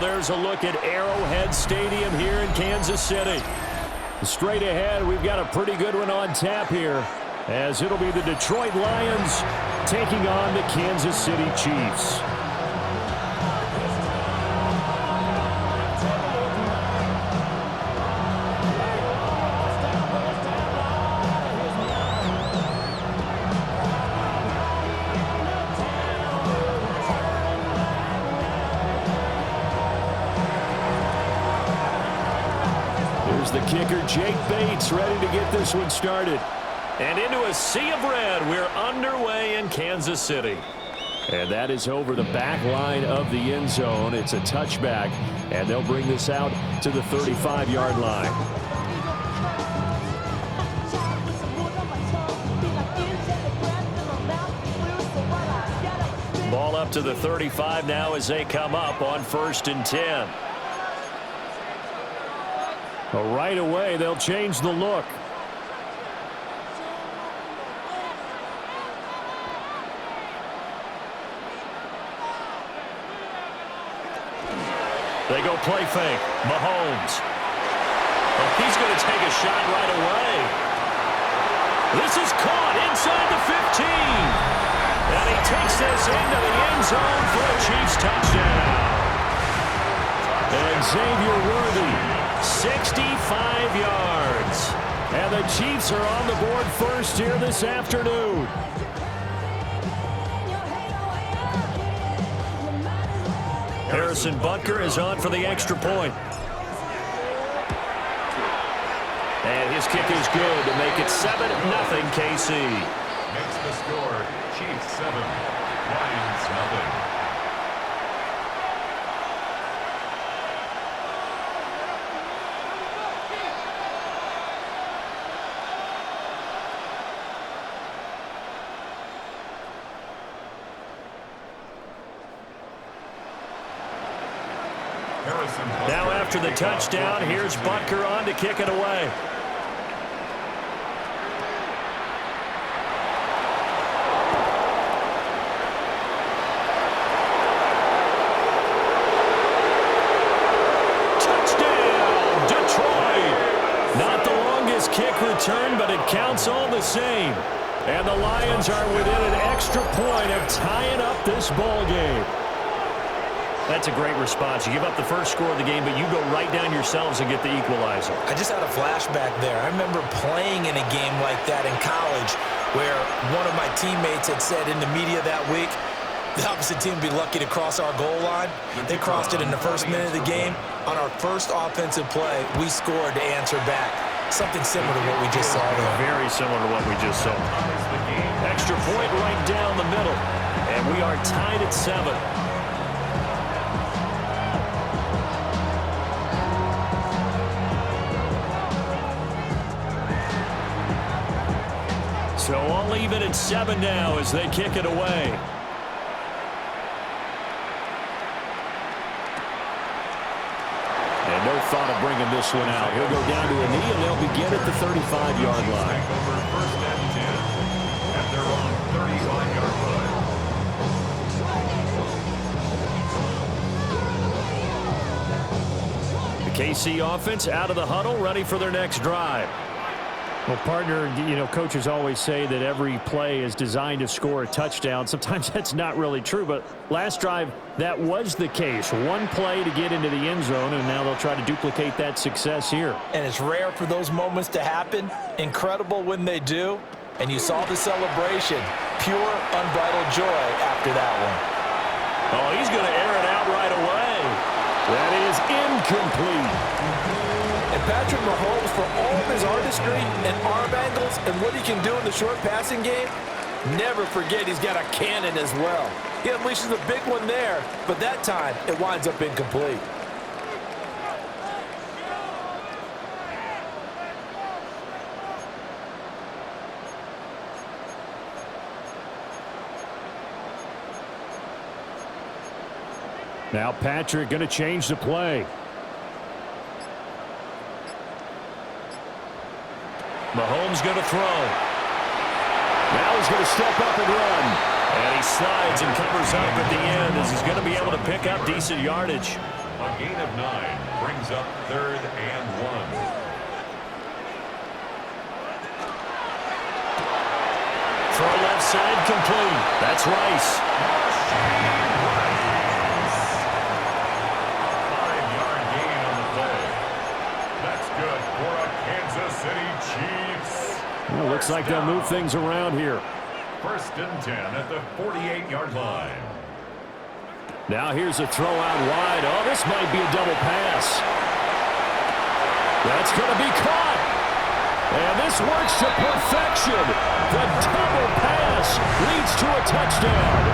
there's a look at Arrowhead Stadium here in Kansas City. Straight ahead, we've got a pretty good one on tap here, as it'll be the Detroit Lions taking on the Kansas City Chiefs. The kicker, Jake Bates, ready to get this one started. And into a sea of red, we're underway in Kansas City. And that is over the back line of the end zone. It's a touchback, and they'll bring this out to the 35-yard line. Ball up to the 35 now as they come up on 1st and 10. Right away, they'll change the look. They go play fake. Mahomes. Oh, he's going to take a shot right away. This is caught inside the 15. And he takes this into the end zone for a Chiefs touchdown. And Xavier Worthy, 65 yards. And the Chiefs are on the board first here this afternoon. Harrison Butker is on for the extra point. And his kick is good to make it 7-0 KC. Makes the score Chiefs 7, Lions 0. Now after the touchdown, here's Butker on to kick it away. Touchdown, Detroit! Not the longest kick return, but it counts all the same. And the Lions are within an extra point of tying up this ball game. That's a great response. You give up the first score of the game, but you go right down yourselves and get the equalizer. I just had a flashback there. I remember playing in a game like that in college where one of my teammates had said in the media that week, the opposite team would be lucky to cross our goal line. They crossed it in the first minute of the game. On our first offensive play, we scored to answer back. Something similar to what we just saw there. Very similar to what we just saw. Extra point right down the middle. And we are tied at 7. So all even at 7 now as they kick it away. And no thought of bringing this one out. He'll go down to a knee, and they'll begin at the 35-yard line. Over 1st and 10 at their own 35-yard line. The KC offense out of the huddle, ready for their next drive. Well, partner, you know, coaches always say that every play is designed to score a touchdown. Sometimes that's not really true, but last drive, that was the case. One play to get into the end zone, and now they'll try to duplicate that success here. And it's rare for those moments to happen. Incredible when they do. And you saw the celebration. Pure, unbridled joy after that one. Oh, he's going to air it out right away. That is incomplete. And Patrick Mahomes, for all of his artistry and arm angles and what he can do in the short passing game, never forget he's got a cannon as well. He unleashes a big one there, but that time it winds up incomplete. Now Patrick going to change the play. Mahomes going to throw. Now he's going to step up and run. And he slides and covers up at the end as he's going to be able to pick up decent yardage. A gain of 9 brings up 3rd and 1. Throw left side complete. That's Rice. 5-yard gain on the play. That's good for a Kansas City Chiefs. Well, looks like they'll move things around here. 1st and 10 at the 48-yard line. Now here's a throw out wide. Oh, this might be a double pass. That's going to be caught. And this works to perfection. The double pass leads to a touchdown.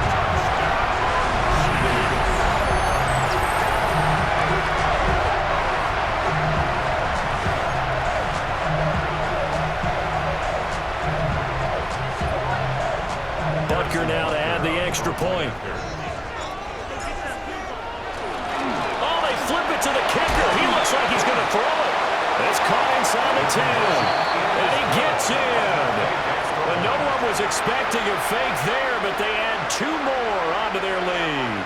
Butker now to add the extra point. Oh, they flip it to the kicker. He looks like he's going to throw it. It's caught inside the 10. And he gets in. But no one was expecting a fake there, but they add 2 more onto their lead.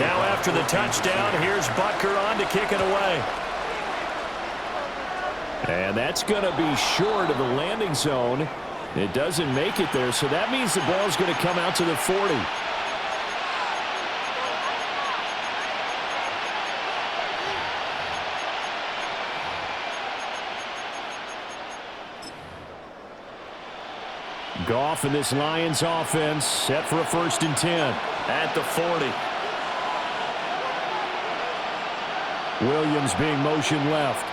Now after the touchdown, here's Butker on to kick it away. And that's going to be short of the landing zone. It doesn't make it there, so that means the ball's going to come out to the 40. Goff and this Lions offense set for a 1st and 10. At the 40. Williams being motion left.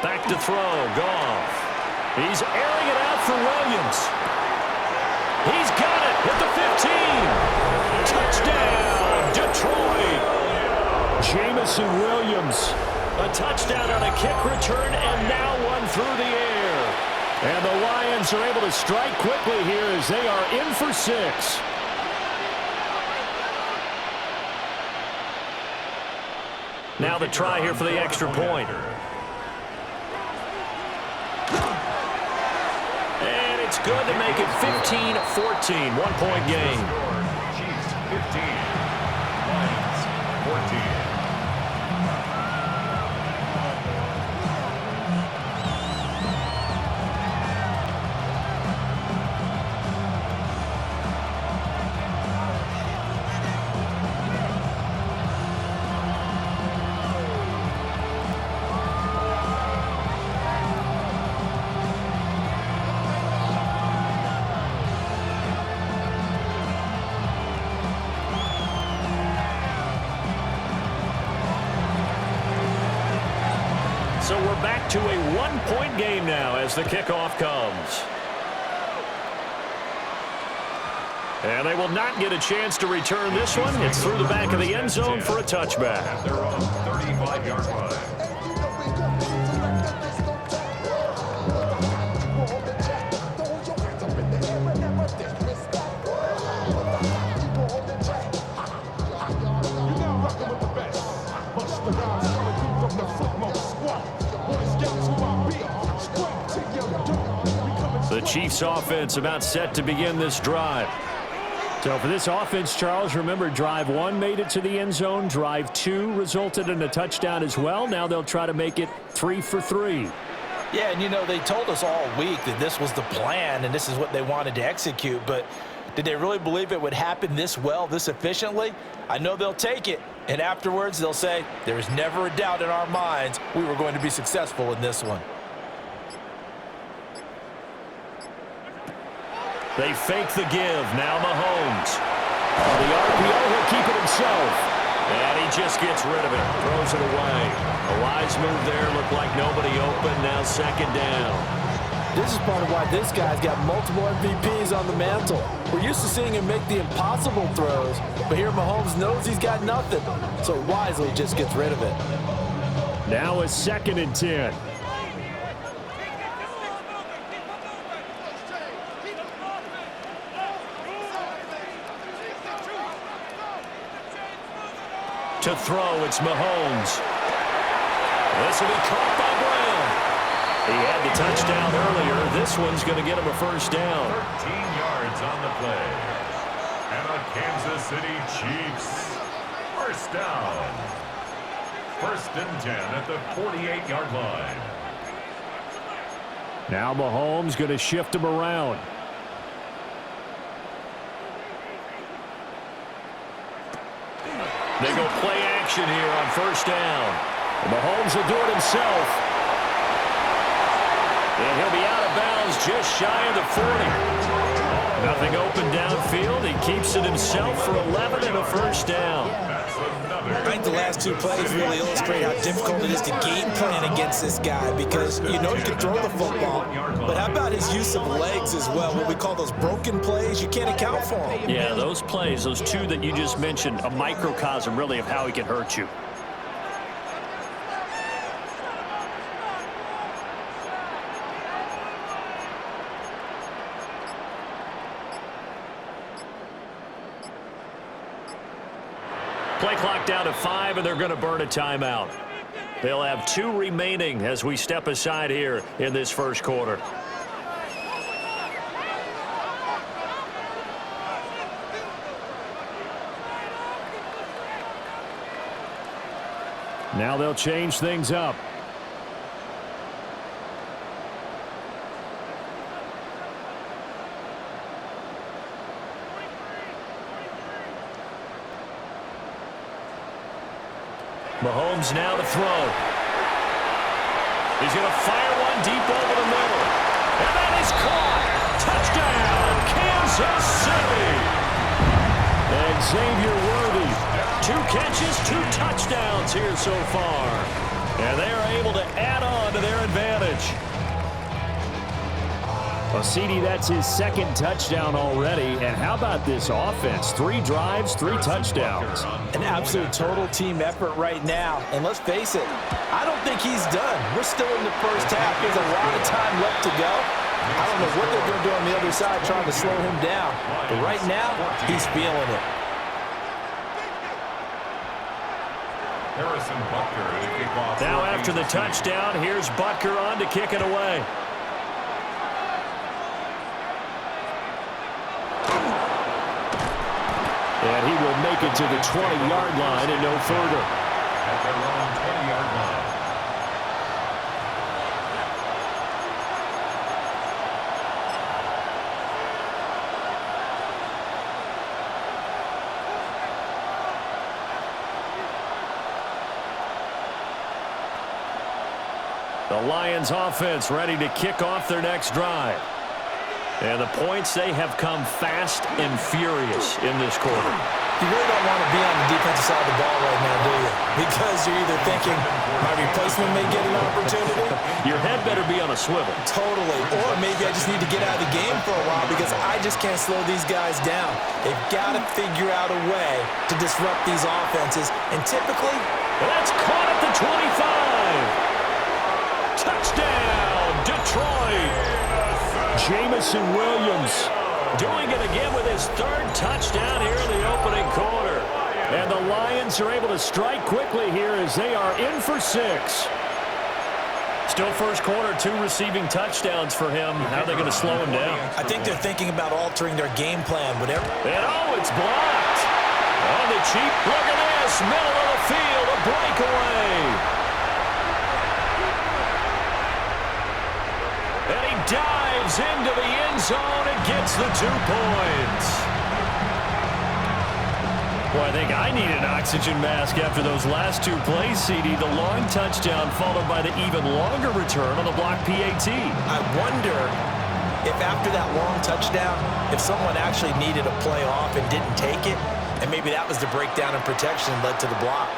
Back to throw. Goff. He's airing it out for Williams. He's got it at the 15. Touchdown, Detroit. Jamison Williams. A touchdown on a kick return, and now one through the air. And the Lions are able to strike quickly here as they are in for 6. Now the try here for the extra point. And it's good to make it 15-14. 1-point game. Chiefs 15. Lions 14. So we're back to a 1-point game now as the kickoff comes. And they will not get a chance to return this one. It's through the back of the end zone for a touchback. At their own 35-yard line. The Chiefs offense about set to begin this drive. So for this offense, Charles, remember drive 1 made it to the end zone. Drive 2 resulted in a touchdown as well. Now they'll try to make it 3 for 3. Yeah, and you know, they told us all week that this was the plan and this is what they wanted to execute, but did they really believe it would happen this well, this efficiently? I know they'll take it, and afterwards they'll say, there's never a doubt in our minds we were going to be successful in this one. They fake the give. Now Mahomes. On the RPO, he'll keep it himself. And he just gets rid of it. Throws it away. A wise move there. Looked like nobody open. Now 2nd down. This is part of why this guy's got multiple MVPs on the mantle. We're used to seeing him make the impossible throws, but here Mahomes knows he's got nothing, so wisely just gets rid of it. Now a 2nd and 10. To throw, it's Mahomes. This will be caught by Brown. He had the touchdown earlier. This one's going to get him a 1st down. 13 yards on the play. And the Kansas City Chiefs. First down. 1st and 10 at the 48-yard line. Now Mahomes going to shift him around. They go play action here on 1st down. Mahomes will do it himself. And he'll be out of bounds just shy of the 40. Nothing open downfield. He keeps it himself for 11 and a 1st down. I think the last 2 plays really illustrate how difficult it is to game plan against this guy because you know he can throw the football, but how about his use of legs as well? What we call those broken plays, you can't account for them. Yeah, those plays, those 2 that you just mentioned, a microcosm really of how he can hurt you. Play clock down to 5, and they're going to burn a timeout. They'll have 2 remaining as we step aside here in this 1st quarter. Now they'll change things up. Mahomes now to throw. He's going to fire one deep over the middle. And that is caught. Touchdown, Kansas City. And Xavier Worthy. 2 catches, 2 touchdowns here so far. And they are able to add on to their advantage. Well, CD, that's his 2nd touchdown already. And how about this offense? 3 drives, 3 touchdowns. An absolute total team effort right now. And let's face it, I don't think he's done. We're still in the 1st half. There's a lot of time left to go. I don't know what they're going to do on the other side trying to slow him down. But right now, he's feeling it. Now after the touchdown, here's Butker on to kick it away. And he will make it to the 20-yard line and no further. At their own 20-yard line. The Lions offense ready to kick off their next drive. And the points, they have come fast and furious in this quarter. You really don't want to be on the defensive side of the ball right now, do you? Because you're either thinking, my replacement may get an opportunity. Your head better be on a swivel. Totally. Or maybe I just need to get out of the game for a while because I just can't slow these guys down. They've got to figure out a way to disrupt these offenses. And typically, that's caught at the 25. Touchdown, Detroit. Jamison Williams doing it again with his 3rd touchdown here in the opening quarter. And the Lions are able to strike quickly here as they are in for 6. Still 1st quarter, 2 receiving touchdowns for him. How are they going to slow him down? I think they're thinking about altering their game plan. Whatever. And it's blocked. On the cheap, look at this, middle of the field, a breakaway. And he dives into the end zone and gets the 2 points. Boy, I think I need an oxygen mask after those last 2 plays, CD. The long touchdown followed by the even longer return on the block PAT. I wonder if after that long touchdown, if someone actually needed a play off and didn't take it, and maybe that was the breakdown in protection that led to the block.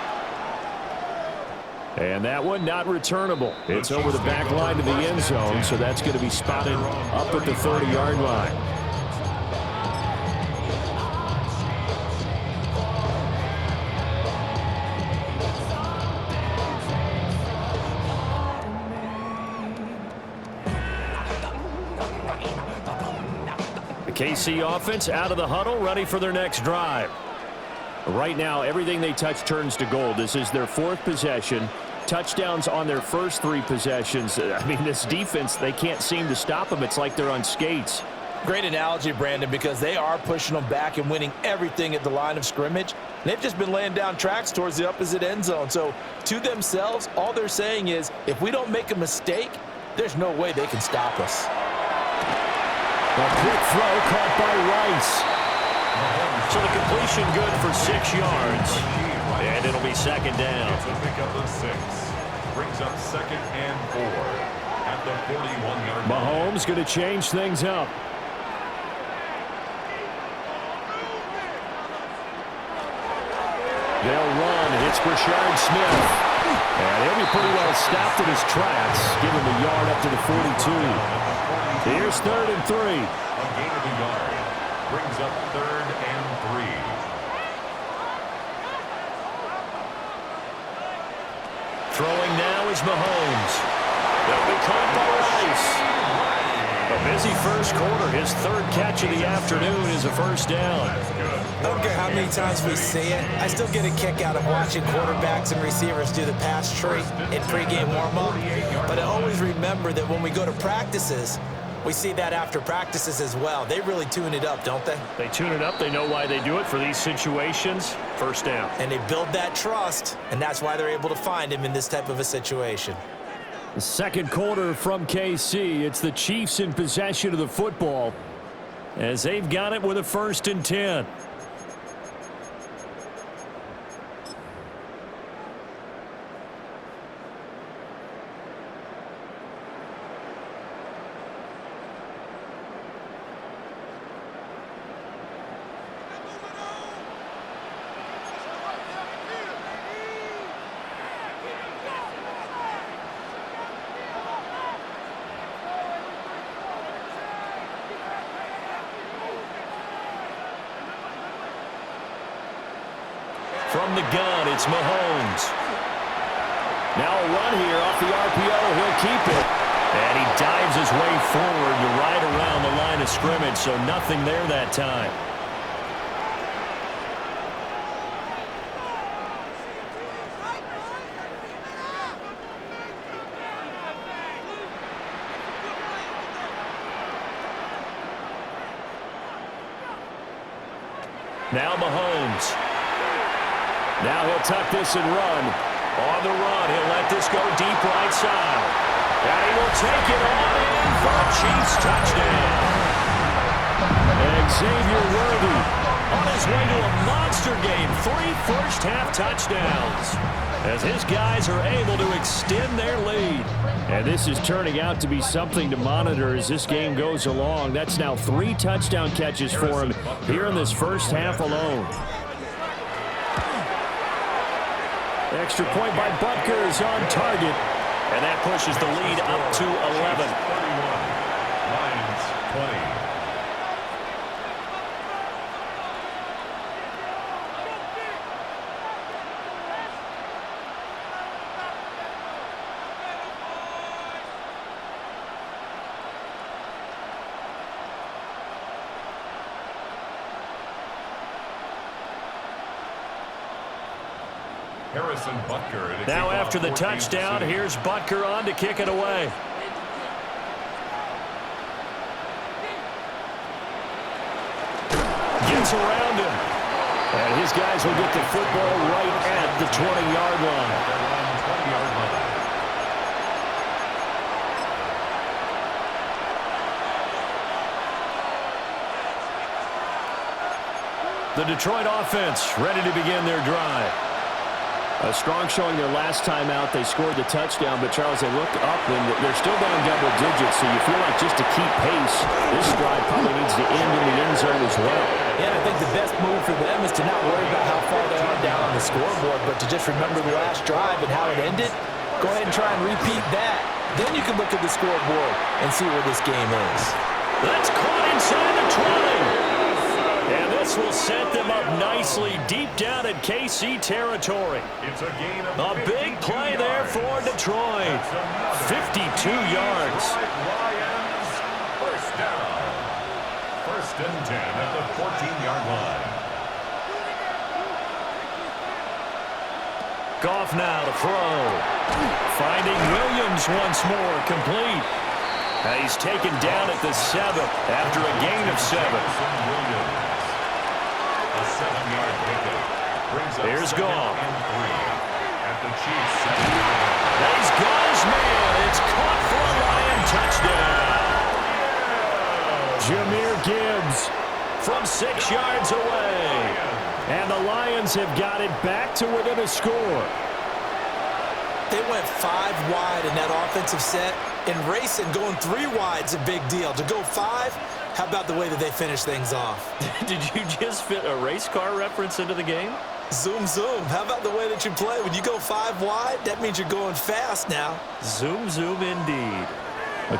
And that one not returnable. It's over the back line to the end zone, so that's going to be spotted up at the 30-yard line. The KC offense out of the huddle, ready for their next drive. Right now, everything they touch turns to gold. This is their 4th possession. Touchdowns on their first 3 possessions. I mean, this defense, they can't seem to stop them. It's like they're on skates. Great analogy, Brandon, because they are pushing them back and winning everything at the line of scrimmage. They've just been laying down tracks towards the opposite end zone. So to themselves, all they're saying is, if we don't make a mistake, there's no way they can stop us. A quick throw caught by Rice. So the completion good for 6 yards. And it'll be second down. It's a pickup of 6. Brings up 2nd and 4 at the 41-yard line. Mahomes going to change things up. They'll run. It's Brashard Smith. And he'll be pretty well stopped in his tracks. Give him a yard up to the 42. Here's 3rd and 3. A gain of a yard. Brings up 3rd and 3. Throwing now is Mahomes. That'll be caught by Rice. A busy first quarter. His 3rd catch of the afternoon is a first down. I don't care how many times we see it. I still get a kick out of watching quarterbacks and receivers do the pass tree in pregame warm-up. But I always remember that when we go to practices, we see that after practices as well. They really tune it up, don't they? They tune it up. They know why they do it for these situations. First down. And they build that trust, and that's why they're able to find him in this type of a situation. The second quarter from KC. It's the Chiefs in possession of the football as they've got it with a 1st and 10. From the gun, it's Mahomes. Now a run here off the RPO. He'll keep it. And he dives his way forward to right around the line of scrimmage, so nothing there that time. Now Mahomes. Now he'll tuck this and run. On the run, he'll let this go deep right side. And he will take it all in for a Chiefs touchdown. And Xavier Worthy On his way to a monster game, 3 first-half touchdowns. As his guys are able to extend their lead. And this is turning out to be something to monitor as this game goes along. That's now 3 touchdown catches for him here in this first half alone. Extra point by Butker is on target. And that pushes the lead up to 11. 31. Lions 20. Now after the touchdown, here's Butker on to kick it away. Gets around him. And his guys will get the football right at the 20-yard line. The Detroit offense ready to begin their drive. A strong showing their last time out. They scored the touchdown, but Charles, they look up and they're still down double digits, so you feel like just to keep pace, this drive probably needs to end in the end zone as well. Yeah, I think the best move for them is to not worry about how far they are down on the scoreboard, but to just remember the last drive and how it ended. Go ahead and try and repeat that. Then you can look at the scoreboard and see where this game is. That's caught inside the 20. And this will set them up nicely deep down in KC territory. It's a gain of A big play there for Detroit. 52 yards. Lions, first down. 1st and 10 at the 14-yard line. Goff now to throw. Finding Williams once more, complete. He's taken down at the 7 after a gain of 7. A 7-yard pickup brings up Here's second Goff. and 3 at the Chiefs' 7-yard line. He's got his man. It's caught for a Lion touchdown. Jahmyr Gibbs From 6 yards away. and the Lions have got it back to within a score. They went 5 wide in that offensive set. In racing, going 3 wide's a big deal. To go 5, how about the way that they finish things off? Did you just fit a race car reference into the game? Zoom, zoom. How about the way that you play? When you go 5 wide, that means you're going fast now. Zoom, zoom indeed.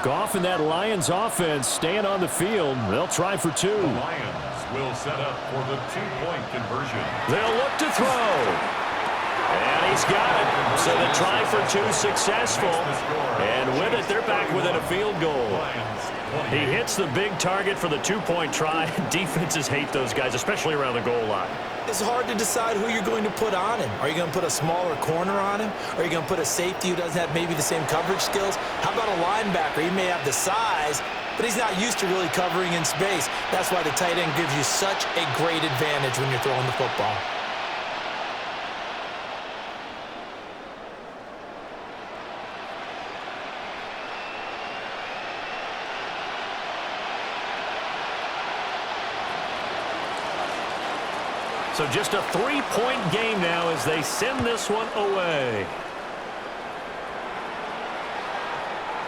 Goff and that Lions offense staying on the field. They'll try for 2. The Lions will set up for the 2-point conversion. They'll look to throw. And he's got it. So the try for 2 successful. And with it, they're back within a field goal. He hits the big target for the 2-point try. Defenses hate those guys, especially around the goal line. It's hard to decide who you're going to put on him. Are you going to put a smaller corner on him? Or are you going to put a safety who doesn't have maybe the same coverage skills? How about a linebacker? He may have the size, but he's not used to really covering in space. That's why the tight end gives you such a great advantage when you're throwing the football. So just a 3-point game now as they send this one away.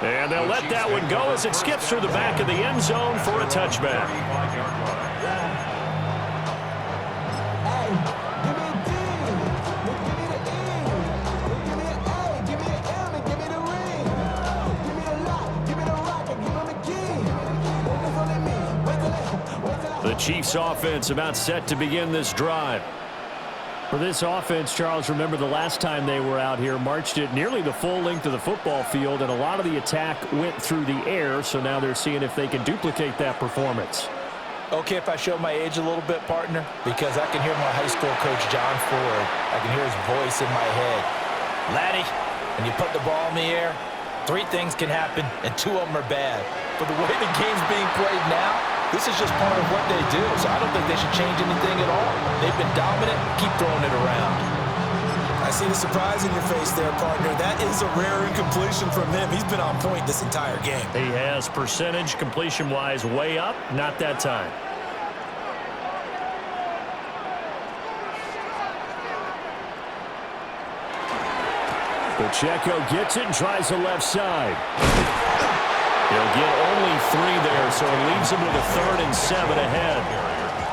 And they'll let that one go as it skips through the back of the end zone for a touchback. The Chiefs offense about set to begin this drive. For this offense, Charles, remember the last time they were out here, marched it nearly the full length of the football field, and a lot of the attack went through the air, so now they're seeing if they can duplicate that performance. Okay, if I show my age a little bit, partner, because I can hear my high school coach, John Ford. I can hear his voice in my head. Laddie, when you put the ball in the air, 3 things can happen, and 2 of them are bad. But the way the game's being played now, this is just part of what they do, so I don't think they should change anything at all. They've been dominant. Keep throwing it around. I see the surprise in your face there, partner. That is a rare incompletion from him. He's been on point this entire game. He has percentage completion-wise way up, not that time. Pacheco gets it and tries the left side. He'll get only 3 there, so it leaves him with a 3rd and 7 ahead.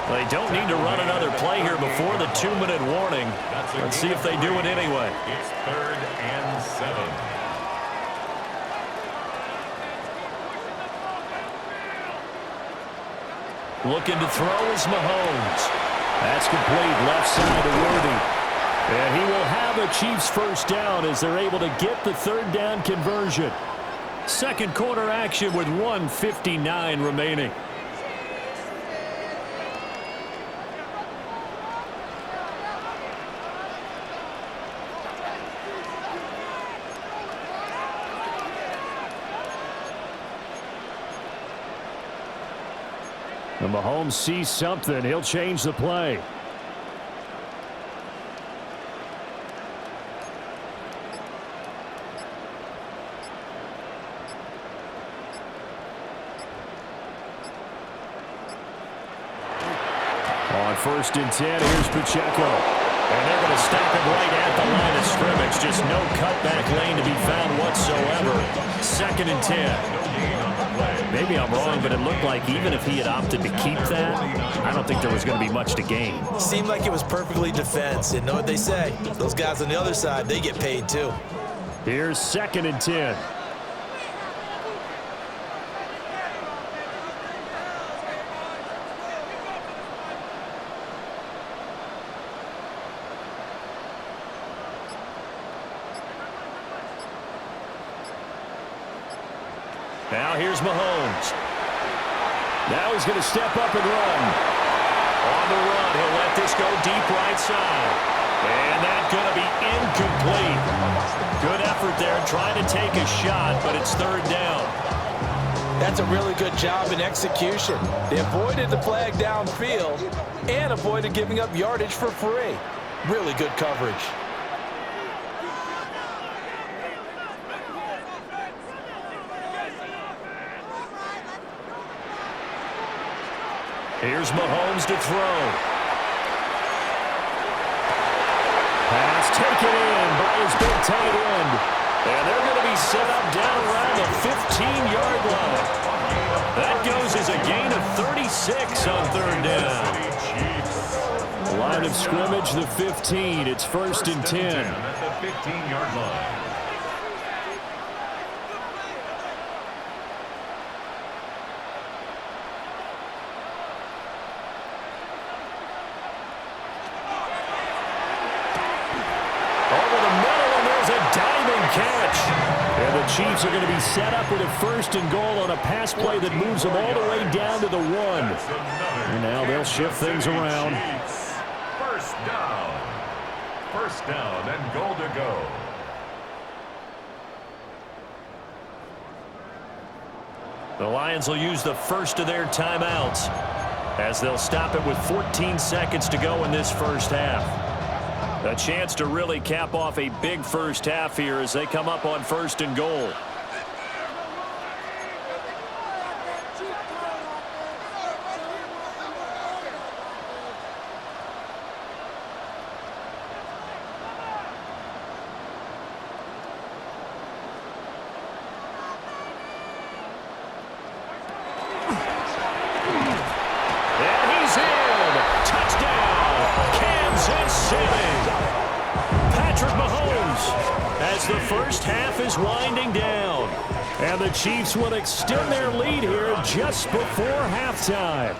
They don't need to run another play here before the 2-minute warning. Let's see if they do it anyway. It's 3rd and 7. Looking to throw is Mahomes. That's complete, left side to Worthy. And he will have a Chiefs first down as they're able to get the 3rd down conversion. Second quarter action with 1:59 remaining. And Mahomes sees something. He'll change the play. On 1st and 10, here's Pacheco. And they're going to stop him right at the line of scrimmage. Just no cutback lane to be found whatsoever. 2nd and 10. Maybe I'm wrong, but it looked like even if he had opted to keep that, I don't think there was going to be much to gain. Seemed like it was perfectly defense. And know what they say? Those guys on the other side, they get paid too. Here's 2nd and 10. Now here's Mahomes. Now he's going to step up and run. On the run, he'll let this go deep right side. And that's going to be incomplete. Good effort there trying to take a shot, but it's 3rd down. That's a really good job in execution. They avoided the flag downfield and avoided giving up yardage for free. Really good coverage. Here's Mahomes to throw. Pass taken in by his big tight end. And they're going to be set up down around the 15-yard line. That goes as a gain of 36 on third down. Line of scrimmage, the 15. It's first and 10. At the 15-yard line. Catch. And the Chiefs are going to be set up with a first and goal on a pass play that moves them all the way down to the 1. And now they'll shift things around. First down. First down and goal to go. The Lions will use the first of their timeouts as they'll stop it with 14 seconds to go in this first half. A chance to really cap off a big first half here as they come up on first and goal. And he's in. Touchdown, Kansas City. Patrick Mahomes as the first half is winding down. And the Chiefs will extend their lead here just before halftime.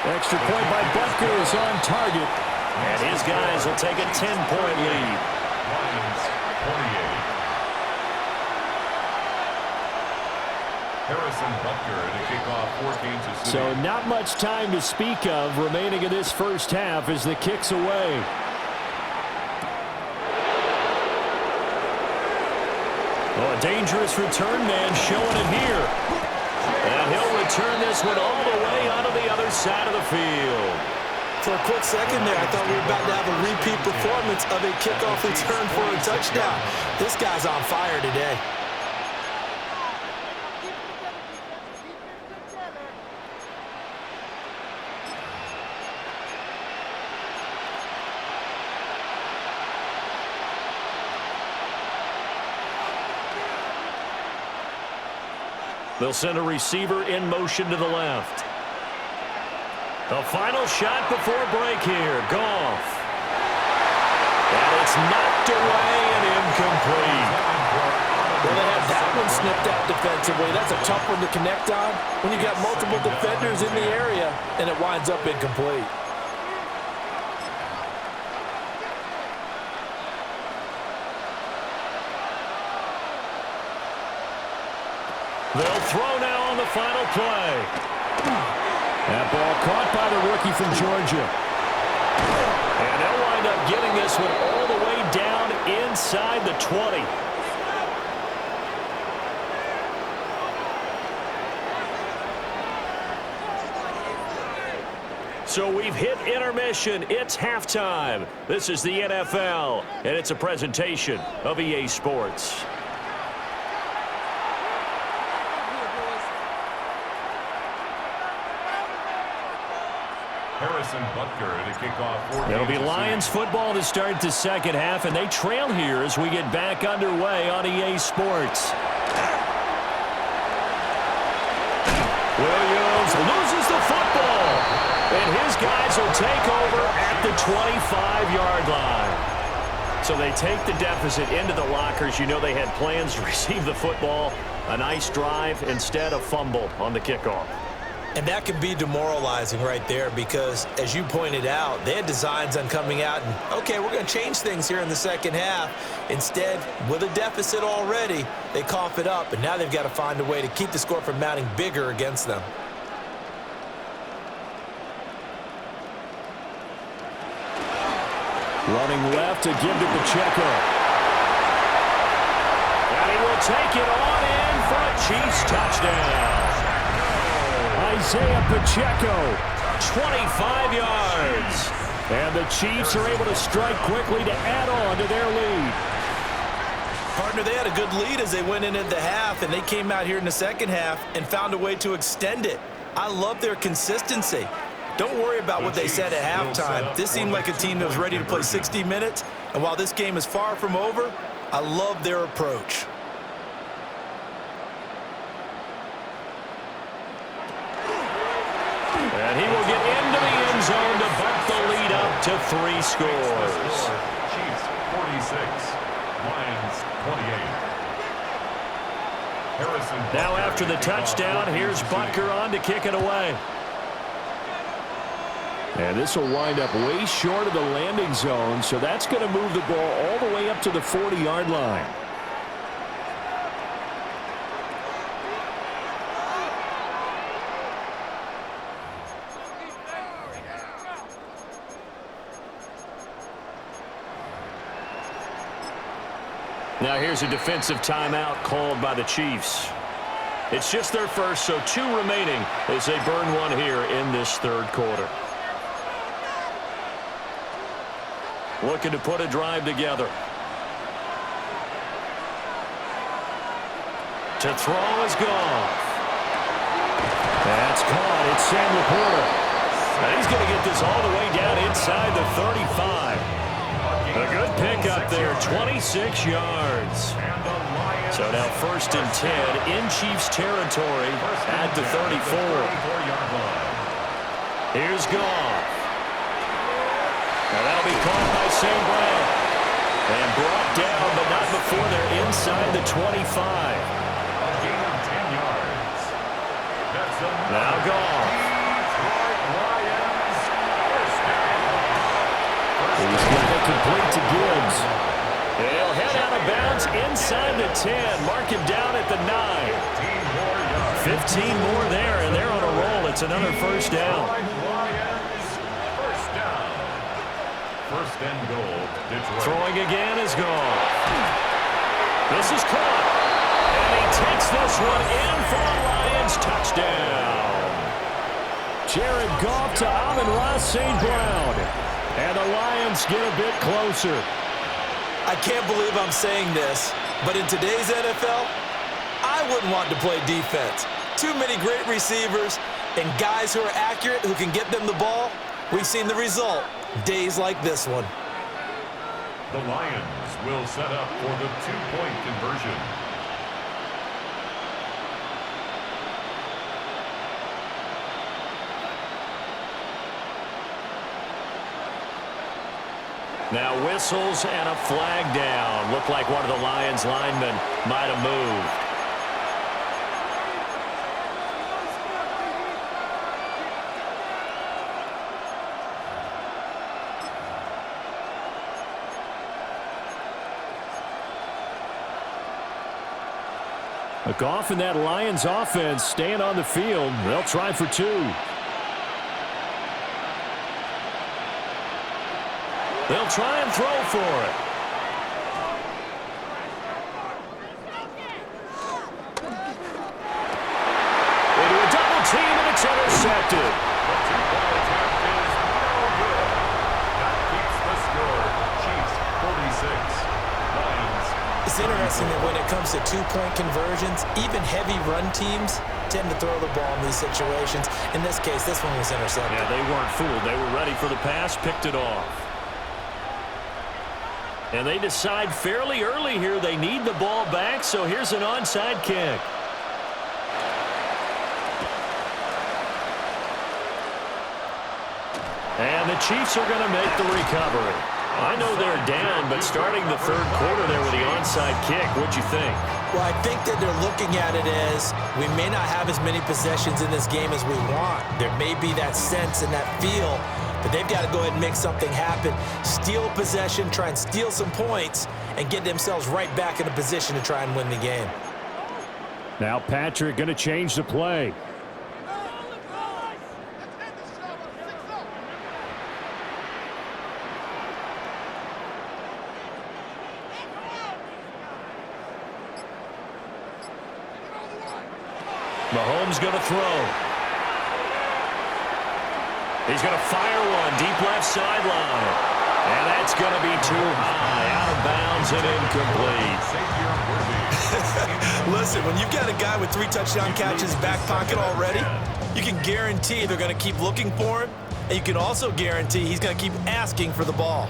Extra point by Butker is on target. And his guys will take a 10-point lead. Lions 28. Harrison Butker to kick off for Kansas City. So not much time to speak of remaining in this first half as the kick's away. Oh, a dangerous return man showing it here. And he'll return this one all the way onto the other side of the field. For a quick second there, I thought we were about to have a repeat performance of a kickoff return for a touchdown. This guy's on fire today. They'll send a receiver in motion to the left. The final shot before break here. Goff. And it's knocked away and incomplete. Well, they had that one snipped out defensively. That's a tough one to connect on when you got multiple defenders in the area and it winds up incomplete. They'll throw now on the final play. That ball caught by the rookie from Georgia. And they'll wind up getting this one all the way down inside the 20. So we've hit intermission. It's halftime. This is the NFL, and it's a presentation of EA Sports. Harrison Butker to kick off for It'll be Kansas Lions City. football to start the second half, and they trail here as we get back underway on EA Sports. Williams loses the football, and his guys will take over at the 25-yard line. So they take the deficit into the lockers. You know they had plans to receive the football. A nice drive, instead a fumble on the kickoff. And that can be demoralizing right there because, as you pointed out, they had designs on coming out and, okay, we're going to change things here in the second half. Instead, with a deficit already, they cough it up, and now they've got to find a way to keep the score from mounting bigger against them. Running left to give to Pacheco. And will take it on in for a Chiefs touchdown. Isaiah Pacheco, 25 yards. and the Chiefs are able to strike quickly to add on to their lead. Partner, they had a good lead as they went into the half, and they came out here in the second half and found a way to extend it. I love their consistency. Don't worry about what they said at halftime. This seemed like a team that was ready to play 60 minutes, and while this game is far from over, I love their approach. And he will get into the end zone to bump the lead up to 3 scores. Chiefs 46, Lions 28. Now after the touchdown, here's Butker on to kick it away. And this will wind up way short of the landing zone, so that's going to move the ball all the way up to the 40-yard line. Now here's a defensive timeout called by the Chiefs. It's just their first, so 2 remaining as they burn one here in this third quarter. Looking to put a drive together. To throw is Goff. That's caught. It's Sam Laporta. And he's going to get this all the way down inside the 35. A good pickup there, 26 yards. So now 1st and 10 in Chiefs territory at the 34. Here's Goff. Now that'll be caught by St. Brown. And brought down, but not before they're inside the 25. Now Goff. He's got it complete to Gibbs. He'll head out of bounds inside the 10. Mark him down at the 9. 15 more there, and they're on a roll. It's another first down. First and goal, Detroit. Throwing again is Goff. This is caught. And he takes this one in for a Lions touchdown. Jared Goff to Amon-Ra St. Brown. And the Lions get a bit closer. I can't believe I'm saying this, but in today's NFL, I wouldn't want to play defense. Too many great receivers and guys who are accurate, who can get them the ball. We've seen the result, days like this one. The Lions will set up for the 2-point conversion. Now whistles and a flag down. Looked like one of the Lions linemen might have moved. Goff and that Lions offense staying on the field. They'll try for 2. They'll try and throw for it. Into a double team, and it's intercepted. The 2-point attempt is no good. That keeps the score. Chiefs 46, Lions. It's interesting that when it comes to 2-point conversions, even heavy run teams tend to throw the ball in these situations. In this case, this one was intercepted. Yeah, they weren't fooled. They were ready for the pass, picked it off. And they decide fairly early here they need the ball back, so here's an onside kick. And the Chiefs are going to make the recovery. I know they're down, but starting the third quarter there with the onside kick, what'd you think? Well, I think that they're looking at it as we may not have as many possessions in this game as we want. There may be that sense and that feel, but they've got to go ahead and make something happen. Steal possession, try and steal some points, and get themselves right back in a position to try and win the game. Now Patrick going to change the play. Mahomes going to throw. He's going to fire one deep left sideline. And that's going to be too high, out of bounds and incomplete. Listen, when you've got a guy with 3 touchdown catches back pocket already, you can guarantee they're going to keep looking for him, and you can also guarantee he's going to keep asking for the ball.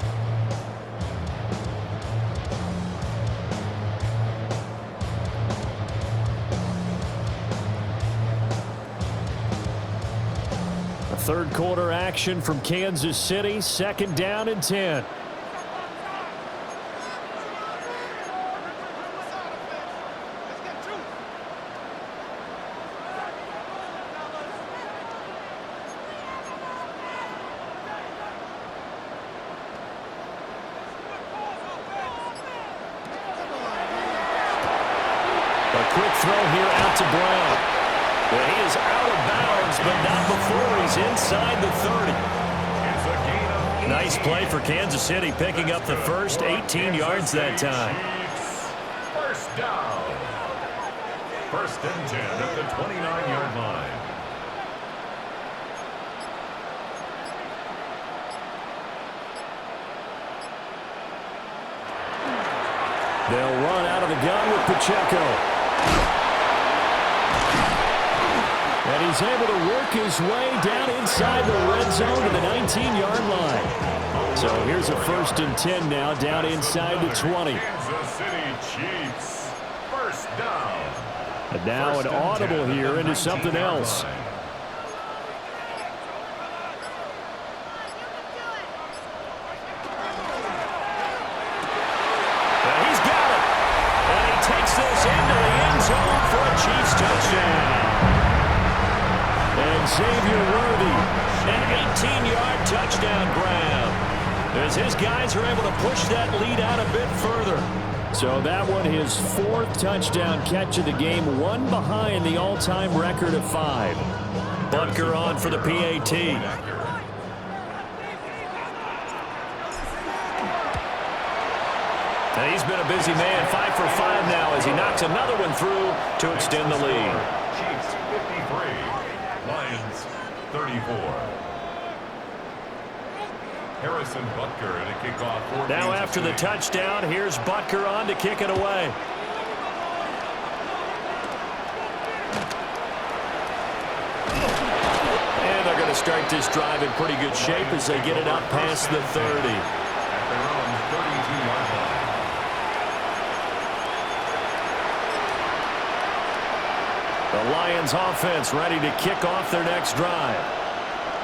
Third quarter action from Kansas City. 2nd down and 10. A quick throw here out to Brown. Well, he is out of bounds, but not before he's inside the 30. Nice play for Kansas City, picking up the first 18 yards that time. First down. 1st and 10 at the 29-yard line. They'll run out of the gun with Pacheco. And he's able to work his way down inside the red zone to the 19-yard line. So here's a 1st and 10 now, down inside the 20. Kansas City Chiefs. First down. And now an audible here into something else. He's got it. And he takes this into the end zone for a Chiefs touchdown. And Xavier Worthy, an 18-yard touchdown grab, as his guys are able to push that lead out a bit further. So that one, his 4th touchdown catch of the game, one behind the all-time record of 5. Butker on for the PAT. And he's been a busy man, 5 for 5 now as he knocks another one through to extend the lead. Chiefs 53, Lions 34. Harrison Butker to kick off. Now after the touchdown, here's Butker on to kick it away. And they're going to start this drive in pretty good shape as they get it up past the 30. At their own 32-yard line. The Lions offense ready to kick off their next drive.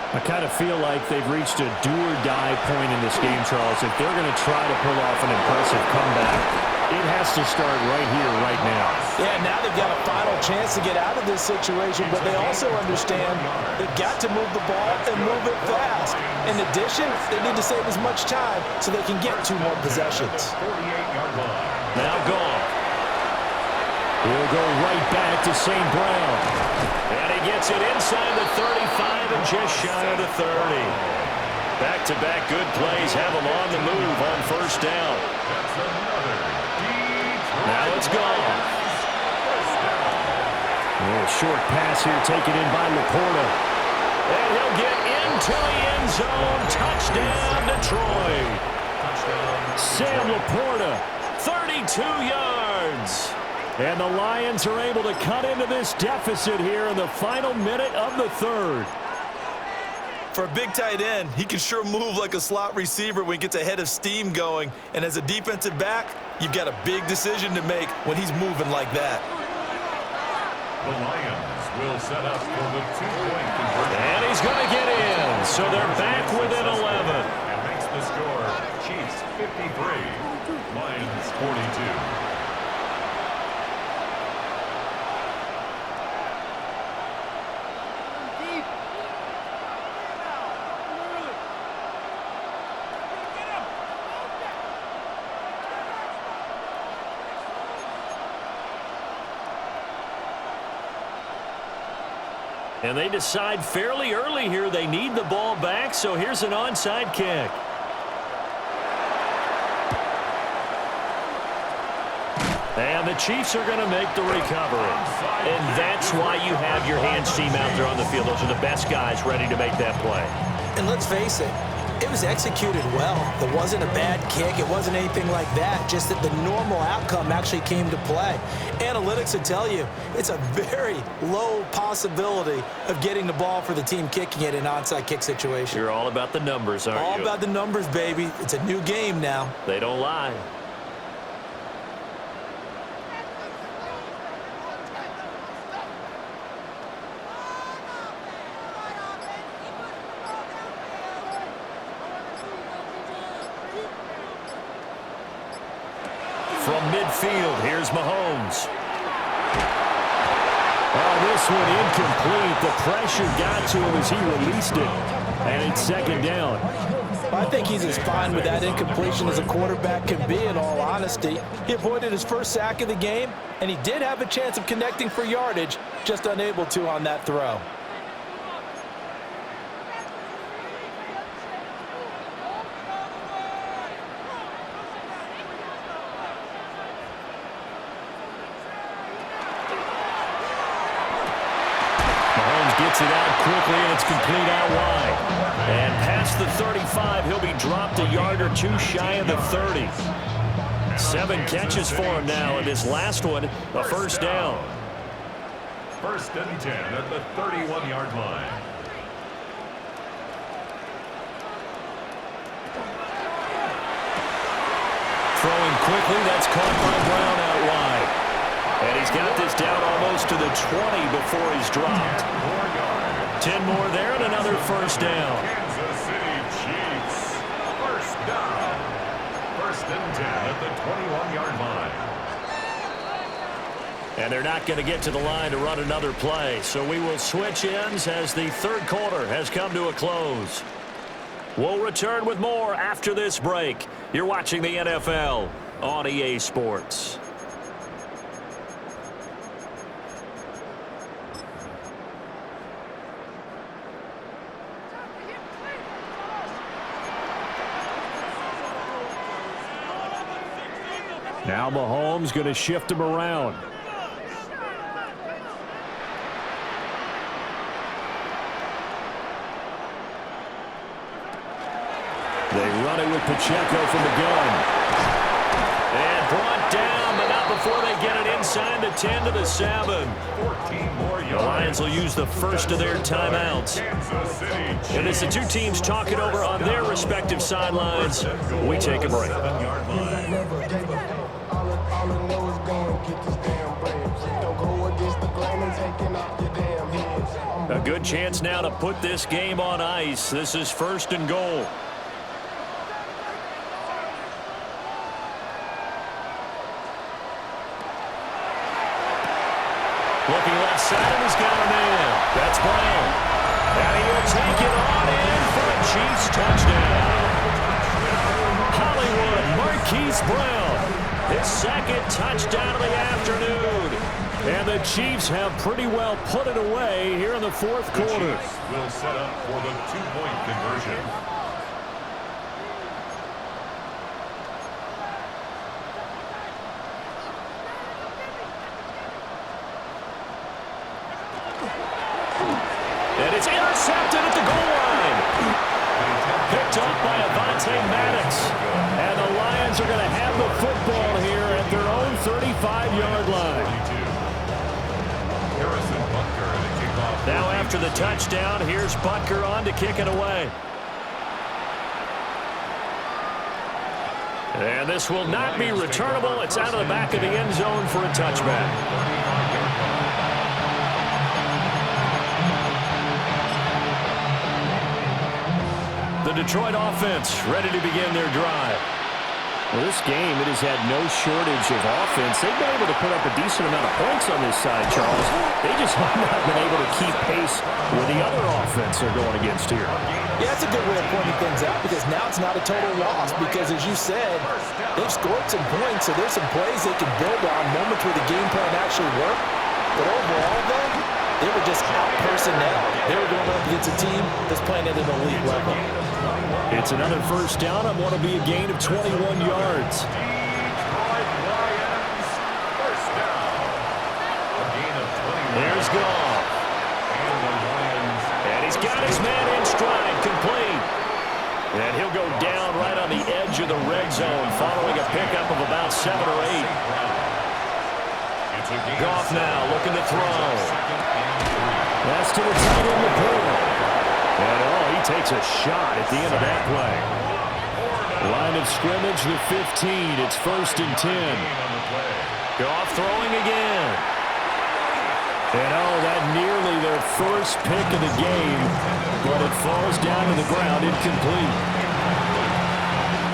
I kind of feel like they've reached a do-or-die point in this game, Charles. If they're going to try to pull off an impressive comeback, it has to start right here, right now. Yeah, now they've got a final chance to get out of this situation, but they also understand they've got to move the ball and move it fast. In addition, they need to save as much time so they can get 2 more possessions. 48-yard line. Now gone. He'll go right back to St. Brown. And he gets it inside the 35 and just shy of the 30. Back-to-back good plays have him on the move on 1st down. That's another Now it's gone. A little short pass here taken in by Laporta. And he'll get into the end zone. Touchdown, Detroit. Sam Laporta, 32 yards. and the Lions are able to cut into this deficit here in the final minute of the 3rd. For a big tight end, he can sure move like a slot receiver when he gets a head of steam going. And as a defensive back, you've got a big decision to make when he's moving like that. The Lions will set up for the 2-point conversion. And he's going to get in. So they're back within 11. And makes the score Chiefs 53, Lions 42. And they decide fairly early here they need the ball back, so here's an onside kick. And the Chiefs are going to make the recovery. And that's why you have your hands team out there on the field. Those are the best guys ready to make that play. And let's face it, it was executed well. It wasn't a bad kick. It wasn't anything like that. Just that the normal outcome actually came to play. Analytics would tell you it's a very low possibility of getting the ball for the team kicking it in an onside kick situation. You're all about the numbers, aren't you? All about the numbers, baby. It's a new game now. They don't lie. From midfield, here's Mahomes. Oh, this one incomplete. The pressure got to him as he released it. And it's second down. I think he's as fine with that incompletion as a quarterback can be, in all honesty. He avoided his first sack of the game, and he did have a chance of connecting for yardage, just unable to on that throw. Gets it out quickly, and it's complete out wide. And past the 35, he'll be dropped a yard or two shy of the 30. 7 catches for him now, and his last one, a first down. First and 10 at the 31-yard line. Throwing quickly, that's caught by Brown out wide. And he's got this down almost to the 20 before he's dropped. 10 more there and another first down. Kansas City Chiefs. First down. First and 10 at the 21-yard line. And they're not going to get to the line to run another play. So we will switch ends as the third quarter has come to a close. We'll return with more after this break. You're watching the NFL on EA Sports. Now Mahomes going to shift him around. They run it with Pacheco from the gun. And brought down, but not before they get it inside the 10 to the 7. 14 more yards. The Lions will use the first of their timeouts. Kansas City Chiefs. And as the two teams talk it over on their respective sidelines, we take a break. 7-yard line. A good chance now to put this game on ice. This is first and goal. Looking left side, and he's got a man. That's Brown. And he will take it on in for a Chiefs touchdown. Hollywood Marquise Brown, his second touchdown of the afternoon. And the Chiefs have pretty well put it away here in the fourth quarter. The Chiefs will set up for the two-point conversion. And it's intercepted at the goal line. Picked up by Avonte Maddox. And the Lions are going to have the football here at their own 35-yard line. Now after the touchdown, here's Butker on to kick it away. And this will not be returnable. It's out of the back of the end zone for a touchback. The Detroit offense ready to begin their drive. Well, this game, it has had no shortage of offense. They've been able to put up a decent amount of points on this side, Charles. They just have not been able to keep pace with the other offense they're going against here. Yeah, that's a good way of pointing things out, because now it's not a total loss, because as you said, they've scored some points, so there's some plays they can build on, moments where the game plan actually worked. But overall, though, they were just out personnel. They were going up against a team that's playing at an elite level. It's another first down on what will be a gain of 21 yards. Detroit Lions is gone. And he's got his man in stride, complete. And he'll go down right on the edge of the red zone following a pickup of about 7 or 8. Goff now looking to throw. That's to the tight end, Laporte. And he takes a shot at the end of that play. Line of scrimmage, the 15. It's 1st and 10. Goff throwing again. And that nearly their first pick of the game, but it falls down to the ground incomplete.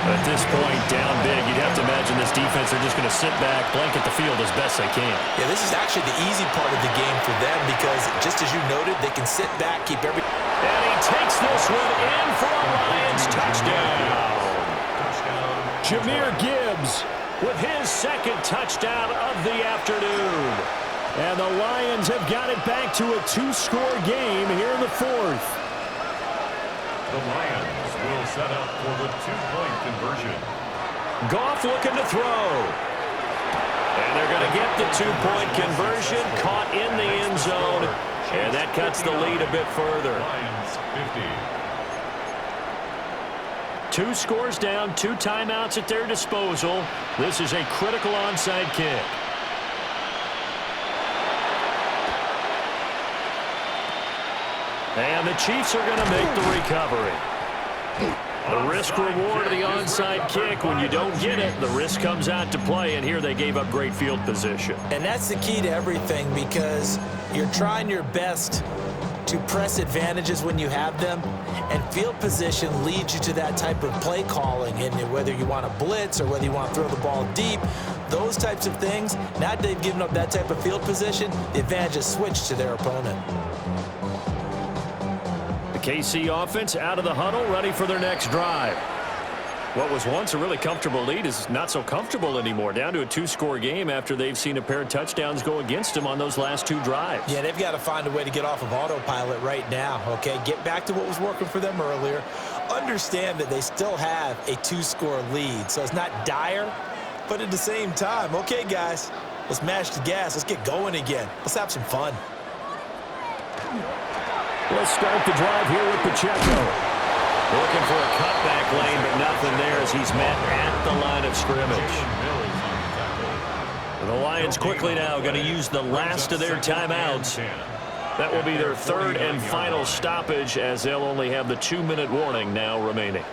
At this point, down big, you'd have to imagine this defense are just going to sit back, blanket the field as best they can. Yeah, this is actually the easy part of the game for them because, just as you noted, they can sit back, keep every... And he takes this one in for a Lions touchdown. Jahmyr Gibbs With his second touchdown of the afternoon. And the Lions have got it back to a 2-score game here in the 4th. The Lions will set up for the 2-point conversion. Goff looking to throw. And they're going to get the 2-point conversion, caught in the end zone. And that cuts the lead a bit further. Lions 50. 2 scores down, 2 timeouts at their disposal. This is a critical onside kick. And the Chiefs are going to make the recovery. The risk-reward of the onside kick, when you don't get it, the risk comes out to play, and here they gave up great field position. And that's the key to everything because you're trying your best to press advantages when you have them, and field position leads you to that type of play calling. And whether you want to blitz or whether you want to throw the ball deep, those types of things, now that they've given up that type of field position, the advantage is switched to their opponent. The KC offense out of the huddle, ready for their next drive. What was once a really comfortable lead is not so comfortable anymore. Down to a 2-score game after they've seen a pair of touchdowns go against them on those last 2 drives. Yeah, they've got to find a way to get off of autopilot right now, okay? Get back to what was working for them earlier. Understand that they still have a 2-score lead, so it's not dire, but at the same time, okay, guys, let's mash the gas. Let's get going again. Let's have some fun. Let's start the drive here with Pacheco. Looking for a cutback lane, but nothing there as he's met at the line of scrimmage. The Lions quickly now going to use the last of their timeouts. That will be their 3rd and final stoppage as they'll only have the 2-minute warning now remaining.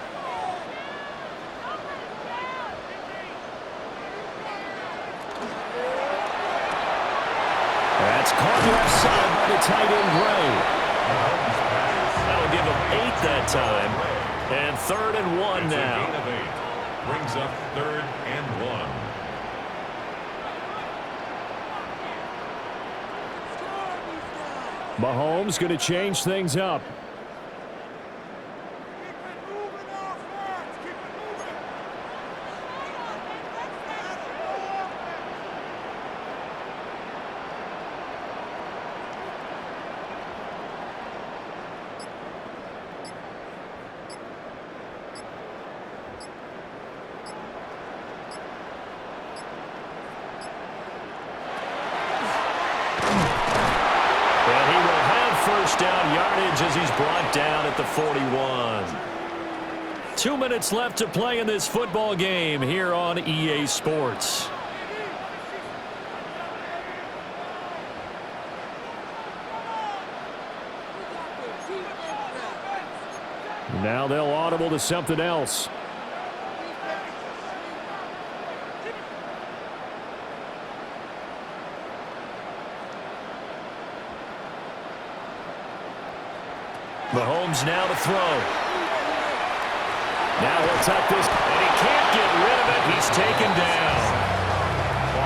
That's caught left side by the tight end Gray. That'll give them 8 that time. And 3rd and 1 now. Brings up 3rd and 1. Mahomes going to change things up. Down yardage as he's brought down at the 41. 2 minutes left to play in this football game here on EA Sports. Now they'll audible to something else. Mahomes now to throw. Now he'll tuck this, and he can't get rid of it. He's taken down.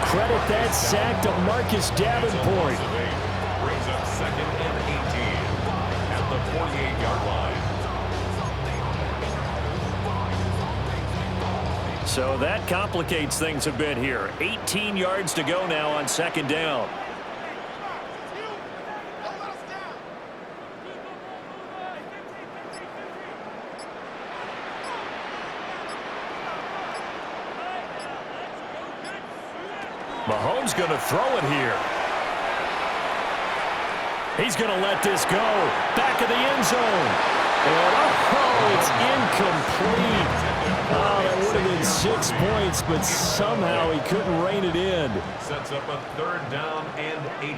Credit that sack to Marcus Davenport. Brings up 2nd and 18 at the 48-yard line. So that complicates things a bit here. 18 yards to go now on 2nd down. Mahomes going to throw it here. He's going to let this go. Back of the end zone. And, oh, it's incomplete. Oh, that would have been 6 points, but somehow he couldn't rein it in. Sets up a 3rd down and 18.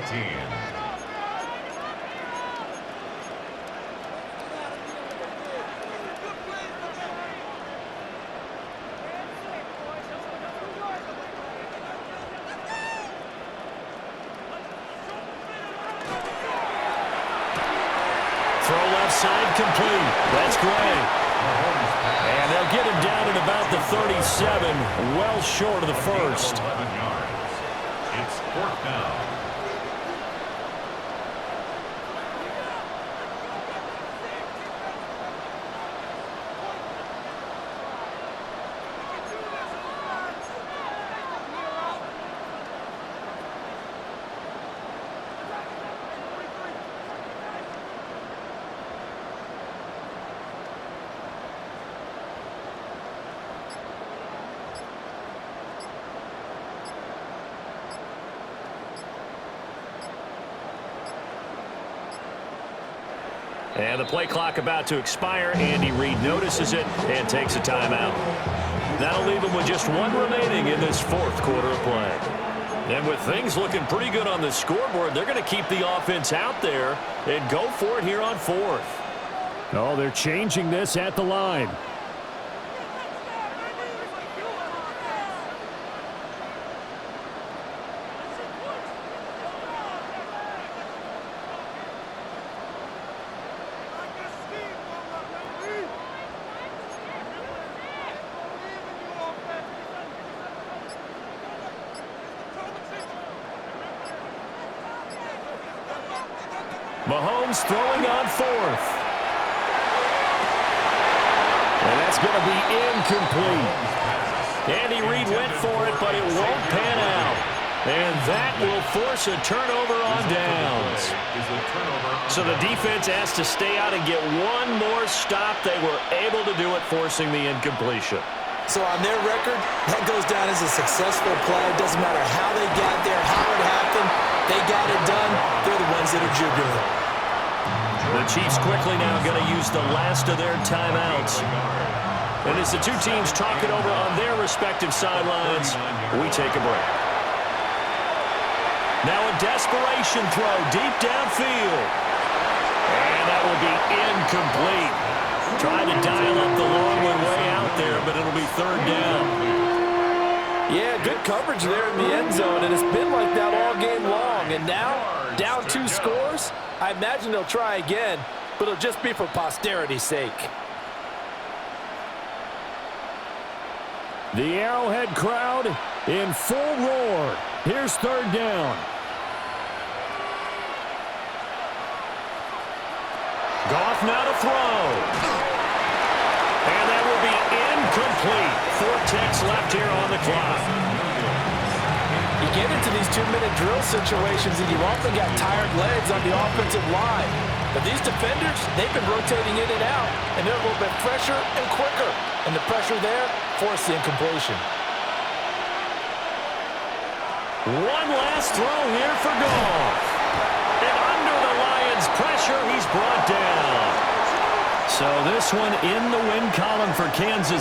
Throw left side complete. That's great. And they'll get him down at about the 37, well short of the first. 11 yards. It's 4th down. And the play clock about to expire. Andy Reid notices it and takes a timeout. That'll leave him with just 1 remaining in this 4th quarter of play. And with things looking pretty good on the scoreboard, they're going to keep the offense out there and go for it here on 4th. Oh, they're changing this at the line. Mahomes throwing on 4th. And that's going to be incomplete. Andy Reid went for it, but it won't pan out. And that will force a turnover on downs. So the defense has to stay out and get 1 more stop. They were able to do it, forcing the incompletion. So on their record, that goes down as a successful play. It doesn't matter how they got there, how it happened. They got it done. They're the ones that are jubilant. The Chiefs quickly now going to use the last of their timeouts. And as the 2 teams talk it over on their respective sidelines, we take a break. Now a desperation throw deep downfield. And that will be incomplete. Trying to dial up the long way out there, but it'll be 3rd down. Yeah, good coverage there in the end zone, and it's been like that all game long. And now, down 2 scores, I imagine they'll try again, but it'll just be for posterity's sake. The Arrowhead crowd in full roar. Here's 3rd down. Goff now to throw. And that will be incomplete. 4 ticks left here on the clock. You get into these 2-minute drill situations and you've often got tired legs on the offensive line. But these defenders, they've been rotating in and out, and they're a little bit fresher and quicker. And the pressure there forced the incompletion. One last throw here for Goff. And under the Lions' pressure, he's brought down. So this one in the win column for Kansas